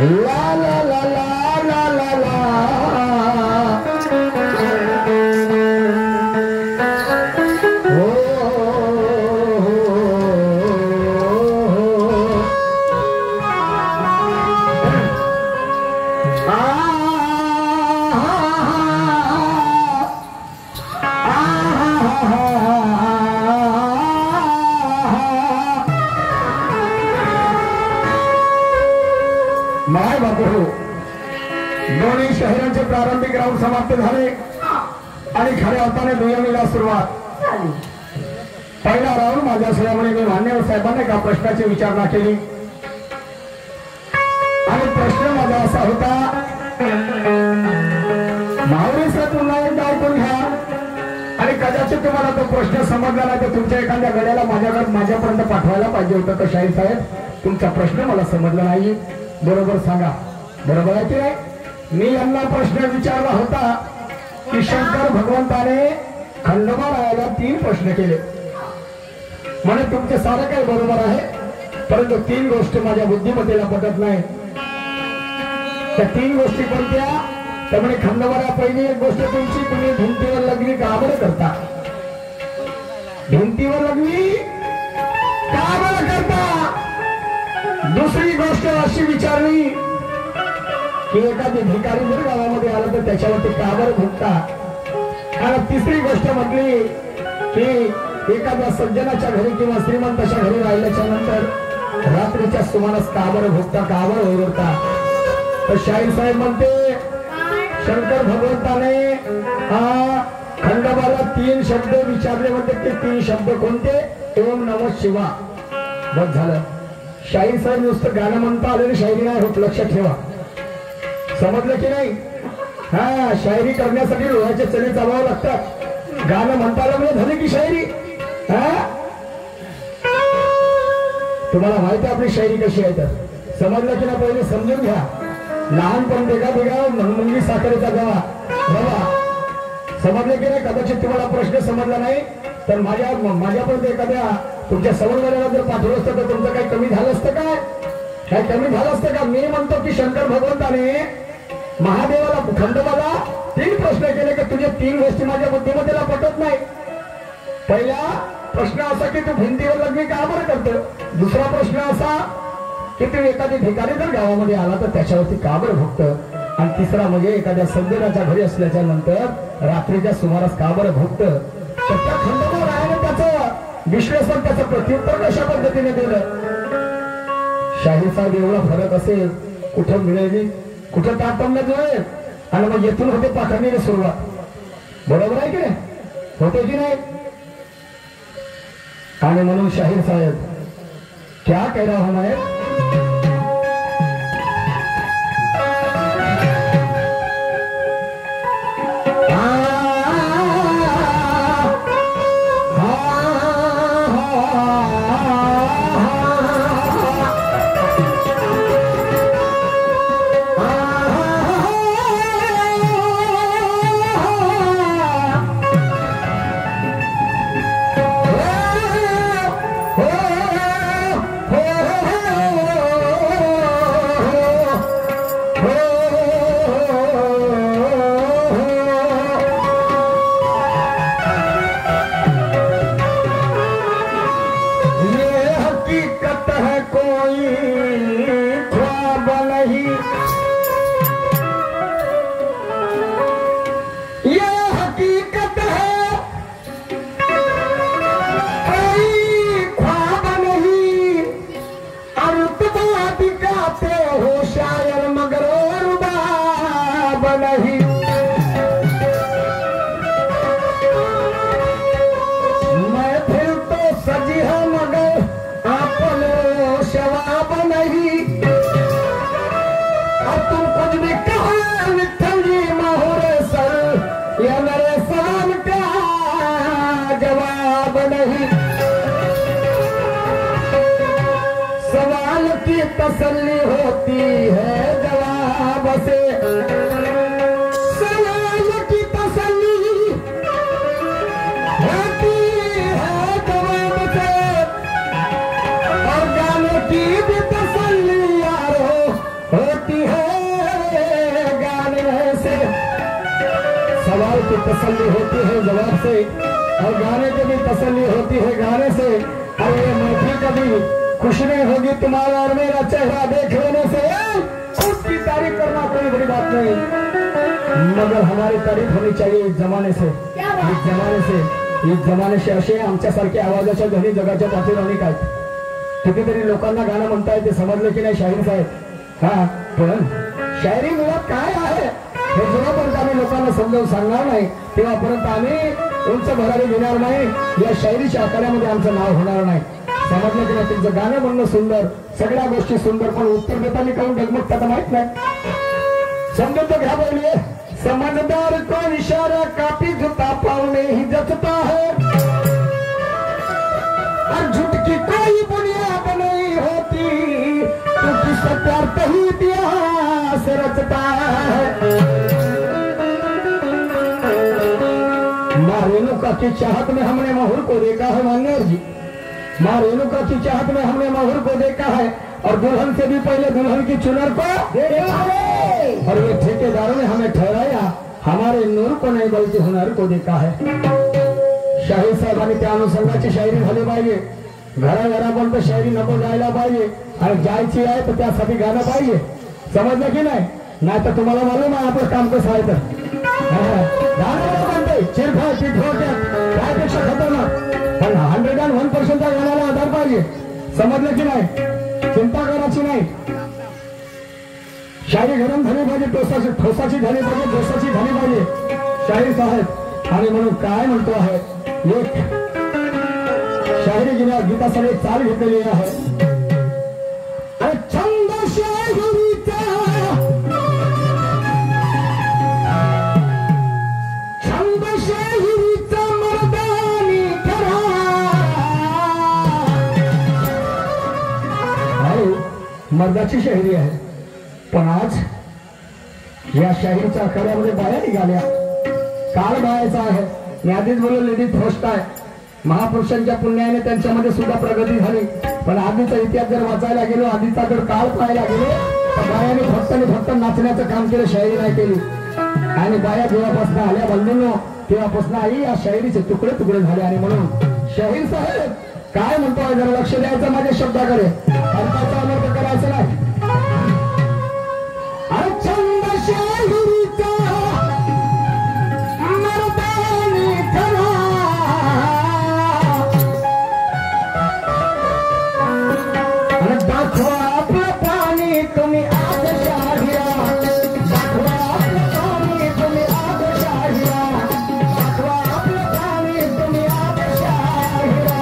ला ला ला ला ला ला माय बापू दोन्ही शहरांचे प्रारंभिक राऊंड समाप्त झाले आणि खऱ्या अर्थाने दुय्यमीला सुरुवात झाली. पहिला राऊंड माझ्या असल्यामुळे मी मान्यवर साहेबांना एका प्रश्नाची विचारणा केली आणि प्रश्न माझा असा होता, महावीर साहेब पुन्हा एकदा ऐकून घ्या आणि कदाचित तुम्हाला तो प्रश्न समजला नाही तर तुमच्या एखाद्या गड्याला माझ्यापर्यंत पाठवायला पाहिजे होतं. तर शाहीर साहेब तुमचा प्रश्न मला समजला नाही, बरोबर सांगा. बरोबर आहे की नाही? मी यांना प्रश्न विचारला होता की शंकर भगवंताने खंडोबा रायाला 3 प्रश्न केले म्हणे तुमचे सारं काही बरोबर आहे, परंतु 3 गोष्टी माझ्या बुद्धिमत्तेला पटत नाही. त्या 3 गोष्टी कोणत्या? त्यामुळे खंडोबाला पहिली एक गोष्ट तुमची, तुम्ही भिंतीवर लग्नी का बरं करता? भिंतीवर लग्नी का बरं करता? दुसरी गोष्ट अशी विचारली की एखादी भिकारी जर गावामध्ये आलं तर त्याच्यावरती का बरं भुंकता? आणि तिसरी गोष्ट म्हटली की एखाद्या सज्जनाच्या घरी किंवा श्रीमंताच्या घरी राहिल्याच्या नंतर रात्रीच्या सुमारास का बरं भुंकता, का बरं ओरडता? तर शाहीर साहेब म्हणते शंकर भगवंताने खंडोबाला 3 शब्द विचारले म्हणते. ते 3 शब्द कोणते? ओम नमः शिवा. बस झालं. शाहीर साहेब नुसतं गाणं म्हणता आलेली शायरी नाही होत, लक्षात ठेवा. समजलं की नाही? हा, शायरी करण्यासाठी लोहाचे चणे चालवावं लागतात. गाणं म्हणता आलं म्हणजे झाली की शायरी. हा, तुम्हाला माहिती आहे आपली शायरी कशी आहे तर. समजलं की ना? पहिले समजून घ्या. लहानपण बेगा बेगा मुंगी साखरेचा गवा बाबा. समजले की नाही? कदाचित तुम्हाला प्रश्न समजला नाही तर माझ्यापर्यंत एखाद्या तुमच्या समन्वयाला जर पाठवलं असतं तर तुमचं काही कमी झालं असतं काय? काय कमी झालं असतं का? मी म्हणतो की शंकर भगवंताने महादेवाला खंडोबाला 3 प्रश्न केले की तुझे 3 गोष्टी माझ्या बुद्धिमत्तेला पटत नाही. पहिला प्रश्न असा की तू भिंतीवर लग्नी का बरं करतो? दुसरा प्रश्न असा की तू एखादी ठिकाणी जर गावामध्ये आला तर त्याच्यावरती का बरं भुंकतं? आणि तिसरा म्हणजे एखाद्या सज्जनाच्या घरी असल्याच्या नंतर रात्रीच्या सुमारास का बरं भुंकतं? तर त्या खंडोबा रायाने त्याचं विश्लेषण, त्याचं प्रत्युत्तर कशा पद्धतीने दिलं? शाहीर साहेब एवढा फरक असेल कुठं मिळेल, कुठं तारतम्य जुळेल आणि मग येथून होते पाखरणीने सुरुवात. बरोबर आहे की नाही? होते की नाही? आणि म्हणून शाहीर साहेब क्या कह रहा हूं मैं, तसल्ली होती है जवाब से, सवाल की तसल्ली होती है जवाब से, और गाने की भी तसल्ली यारो होती तसल्ली होती है जवाब से और गाने की भी तसल्ली होती है गाने से। और ये महफिल कभी खुश नहीं होगी तुम्हारा और मेरा चेहरा देख लेने से। उसकी तारीफ करना कोई बड़ी बात नहीं, मगर हमारी तारीफ होनी चाहिए इस जमाने से। इस जमाने से असे आमच्यासारखे आवाजाच्या ध्वनी जगाच्या पाठीवर काय कितीतरी लोकांना गाणं म्हणता येते, समजलं की नाही शाहीर साहेब? हा, पण शायरी मुळात काय आहे हे जेव्हापर्यंत आम्ही लोकांना समजावून सांगणार नाही तेव्हापर्यंत आम्ही उंच भरारी घेणार नाही, या शायरीच्या आखाड्यामध्ये आमचं नाव होणार नाही। समजलं की नाही? तुमचं गाणं म्हणणं सुंदर, सगळ्या गोष्टी सुंदर, पण उत्तर देताना काऊन डगमगतात माहित नाही। समजून तो घ्या बोलिए, समझदार को इशारा काफी जूता पाउने ही जचता है और झूठ की कोई बुनियाद नहीं होती, क्योंकि सत्यार्थ ही इतिहास रचता है। माँ रेणुका की चाहत में हमने माहौर को देखा है मान्यवर जी, माँ रेणुका की चाहत में हमने माहौर को देखा है और दुल्हन से भी पहले दुल्हन की चुनर को देखा है। और ये ठेकेदारों ने हमें ठहराया हमारे नूर को नहीं बल्कि हुनर को देखा है। शाहीर साहेबांनी त्या अनुषंगाची शायरी झाली पाहिजे, घराघरापर्यंत शायरी नको जायला पाहिजे आणि जायची आहे तर त्यासाठी गाणं पाहिजे। समजलं की नाही? नाही तर तुम्हाला मालूम आहे आपलं काम कसं आहे तर गाणं म्हणते चिरफाड पिठफाड त्यापेक्षा खतरनाक, पण 101% गाण्याला आधार पाहिजे। समजलं की नाही? चिंता करायची नाही, शायरी गरम झाली पाहिजे, ठोसाची झाली पाहिजे, जोसाची झाली पाहिजे शाहीर साहेब। आणि म्हणून काय म्हणतो आहे, एक शायरी गीतासाठी एक चाल घेतलेली आहे, छंद शाहिरीचा, छंद शाहिरीचा मर्दानी करा। मर्दाची शायरी आहे, पण आज या शाहीरच्या आखाड्यामध्ये बाया निघाल्या। काळ बायाचा आहे, मी आधीच बोललो लेडीज फर्स्ट आहे, महापुरुषांच्या पुण्याने त्यांच्यामध्ये सुद्धा प्रगती झाली। पण आधीचा इतिहास जर वाचायला गेलो, आधीचा जर काळ पाहायला गेलो तर बायाने फक्त नाचण्याचं काम केलं, शायरी नाही केली। आणि बाया जेव्हापासून आल्या बंधूंनो तेव्हापासून आई या शायरीचे तुकडे तुकडे झाले। आणि म्हणून शाहीर साहेब काय म्हणतो, जरा लक्ष द्यायचं माझ्या शब्दाकडे, अर्थाचा अनर्थ करायचं नाही। छंद शाहिरीचा मर्दानी करा, दाखवा आपलं पाणी तुम्ही आज शाहिरा, दाखवा आपलं पाणी तुम्ही आज शाहिरा, दाखवा आपलं पाणी तुम्ही आज शाहिरा।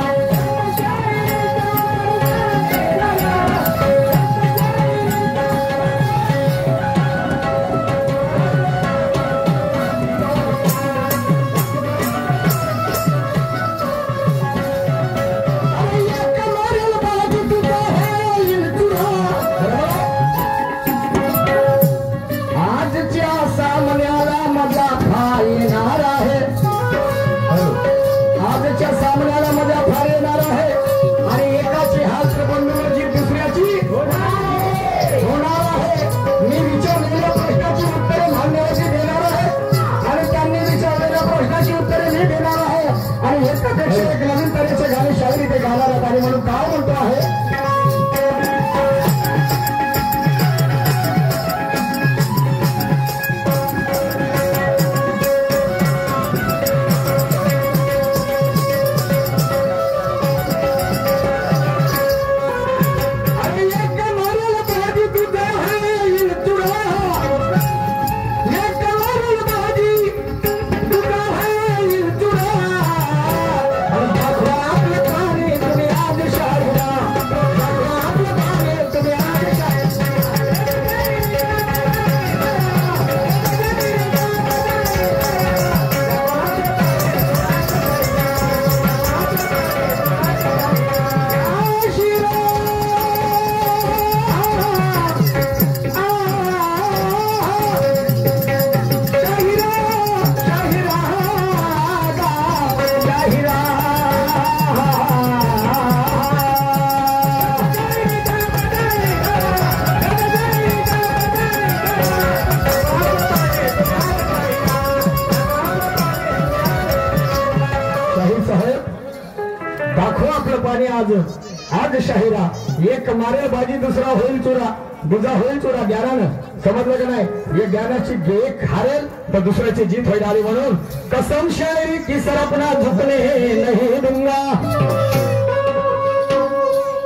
आज शाहिरा एक मारेल बाजी दुसरा होईल चुरा दुजा होईल चुरा ज्ञानानं समजलं का नाही हे ज्ञानाची एक हारेल तर दुसऱ्याची जीत होईल आली म्हणून कसम शायरी की सरपना झुकने नहीं दूंगा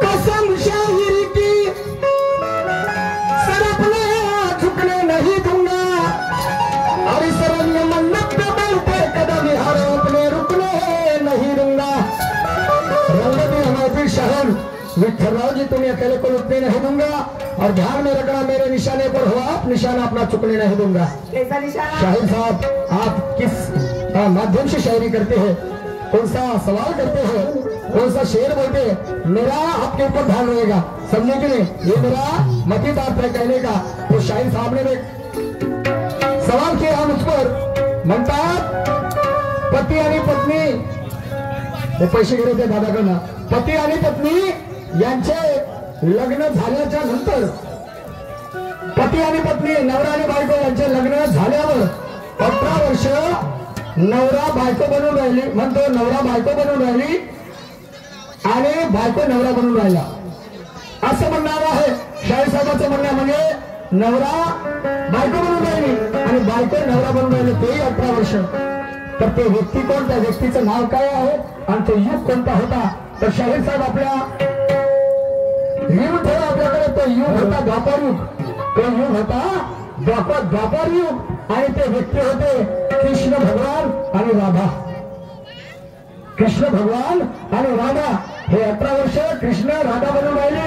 कसम शायरी की सरपना झुकने नहीं दूंगा और इस रंग मन्नत बोलते कदम हारो अपने रुकने नहीं दूंगा रंगती हमारी शहर विठ्ठलराव जी तुम्हें अकेले को रुकने नहीं दूंगा और ध्यान में रखना मेरे निशाने पर हो आप निशाना अपना चुकने नहीं दूंगा शाहिर साहब आप किस माध्यम से शायरी करते हैं कौन सा सवाल करते हैं कौन सा शेर बोलते हैं मेरा आपके ऊपर ध्यान रहेगा समझे कि नहीं ये मेरा मती बात है कहने का तो शाहिर साहब ने सवाल किया हम उस पर म्हणतात पती आणि पत्नी हे पैसे घेत होते दादाकडनं पती आणि पत्नी यांचे लग्न झाल्याच्या नंतर पती आणि पत्नी नवरा आणि बायको यांचे लग्न झाल्यावर 18 वर्ष नवरा बायको बनून राहिली म्हणतो नवरा बायको बनून राहिली आणि बायको नवरा बनून राहिला असं म्हणणार आहे शाहीर साहेबांचं म्हणणं म्हणजे नवरा बायको बनून राहिली आणि बायको नवरा बनून राहिली तेही 18 वर्ष तर ते व्यक्ती कोण त्या व्यक्तीचं नाव काय आहे आणि तो युग कोणता होता तर शाहीर साहेब आपल्या युग ठेवा आपल्याकडे तो युग होता द्वापर युग तो युग होता द्वापर युग आणि ते व्यक्ती होते कृष्ण भगवान आणि राधा कृष्ण भगवान आणि राधा हे 18 वर्ष कृष्ण राधा बनून राहिले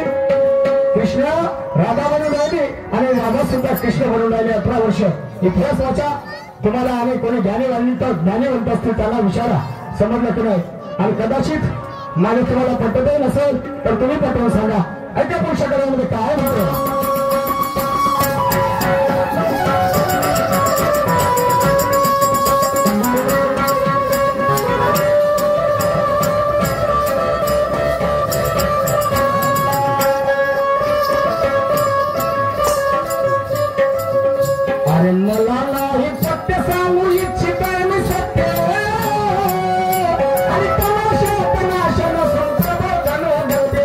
कृष्ण राधा बनून राहिली आणि राधा सुद्धा कृष्ण बनून राहिले 18 वर्ष इतिहास वाचा तुम्हाला आणि कोणी ज्ञानीवंत असतील त्याला विचारा समजलं की नाही आणि कदाचित माझे तुम्हाला पटतही नसेल तर तुम्ही पटवून सांगा ऐका पुरुषाकडे काय म्हणतो अरे मला नाही सत्य सांगू इच्छित मी सत्य आणि तमाशा नसून प्रबोधन होते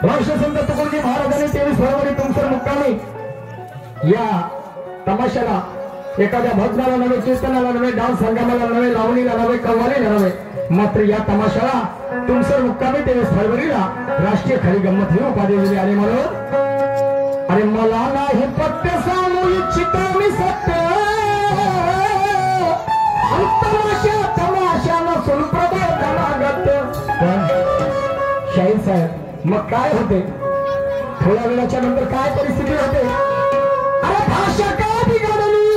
राष्ट्रसंत तुकडोजी महाराजांनी 23 फरवरी तुमसर मुक्कामी या तमाशाला एखाद्या भजनाला नव्हे कीर्तनाला नव्हे डान्स संगमाला नव्हे लावणीला नव्हे कव्वालीला नव्हे मात्र या तमाशाला तुमसर मुक्कामी 23 फरवरीला राष्ट्रीय खरी गंमत ही उपाधी दिली आणि म्हणून अरे मला नाही पत्ते सांगू इच्छित मी सत्य तमाशा नसून प्रबोधनागत शाहीर साहेब मग काय होते थोड्या वेळाच्या नंतर काय परिस्थिती होते अरे भाषा का बिघडली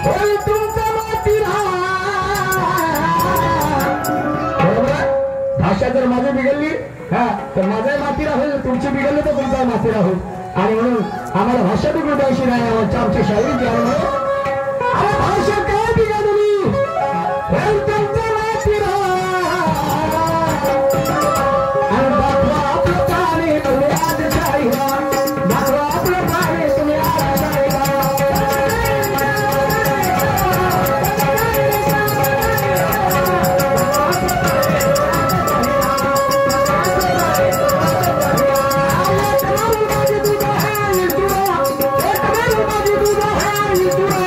होय तुमचा मातीरा भाषा जर माझी बिघडली हा तर माझा मातीरा होईल तुमची बिघडली तर तुमचा मातीरा होईल आणि म्हणून आम्हाला भाषा बिघडू द्यायची नाही आमच्या शाहीर अरे भाषा का बिघडली होय तुमचा Thank you.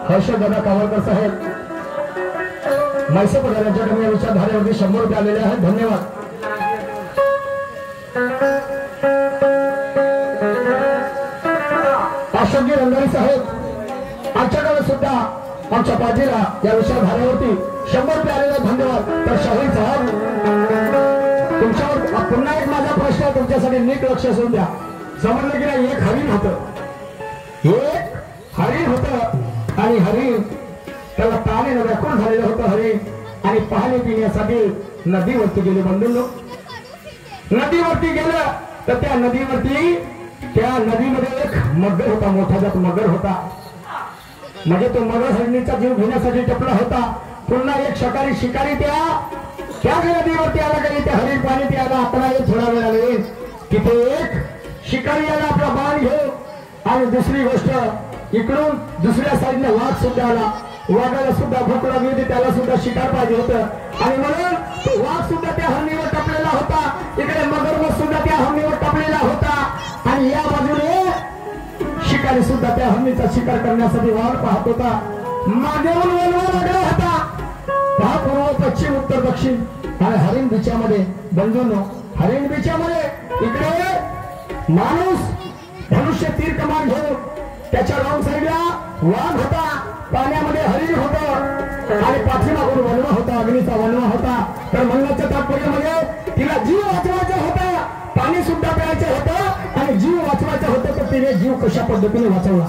हर्षदादा कावळकर साहेब मैसूर यांच्याकडे विचारधारेवरती 100 रुपये आलेले आहेत. धन्यवाद. अशोकजी रंगारी साहेब आमच्याकडे सुद्धा आमच्या बाजीला या विचारधारेवरती 100 रुपये आलेले. धन्यवाद. तर शाहीर साहेब तुमच्यावर पुन्हा एक माझा प्रश्न तुमच्यासाठी नीट लक्ष असून द्या. समजलं की नाही? एक हरिण होतं आणि हरिण त्याला पाण्याने व्याकुळ झालेलं होतं. हरिण आणि पाणी पिण्यासाठी नदीवरती गेले. बंधूंनो, नदीवरती गेलं तर त्या नदीमध्ये एक मगर होता, मोठा जात मगर होता. म्हणजे तो मगर हरिणीचा जीव घेण्यासाठी टपला होता. पुन्हा एक शिकारी त्या नदीवरती आला गेली. त्या हरिण पाणी प्यायला आपला थोडा वेळ आले की ते एक शिकारी याला आपला बाण घेऊ. आणि दुसरी गोष्ट, इकडून दुसऱ्या साईडला वाघ सुद्धा आला. वाघाला सुद्धा भूक लागली होती, त्याला सुद्धा शिकार पाहिजे होतं. आणि म्हणून तो वाघ सुद्धा त्या हरणीवर टपलेला होता. इकडे मगरमच्छ सुद्धा त्या हरणीवर टपलेला होता. आणि या बाजूने शिकारी सुद्धा त्या हरणीचा शिकार करण्यासाठी वाट पाहत होता. मागेहून वळवा लागला होता. पहा पूर्व, पश्चिम, उत्तर, दक्षिण. आणि हरिण बीच्यामध्ये बंधूंनो, हरिण बीच्यामध्ये इकडे माणूस धनुष्य तीर कमान घेऊन, त्याच्या रॉंग साईडला वाघ होता, पाण्यामध्ये हरिण होतं आणि पाठीमागून वनवा होता, अग्नीचा वनवा होता. तर म्हणण्याचं तात्पर्य म्हणजे तिला जीव वाचवायचा होता, पाणी सुद्धा प्यायचं होतं आणि जीव वाचवायचा होता. तर तिने जीव कशा पद्धतीने वाचवला?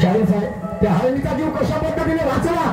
शाहीर साहेब, त्या हरिणीचा जीव कशा पद्धतीने वाचला?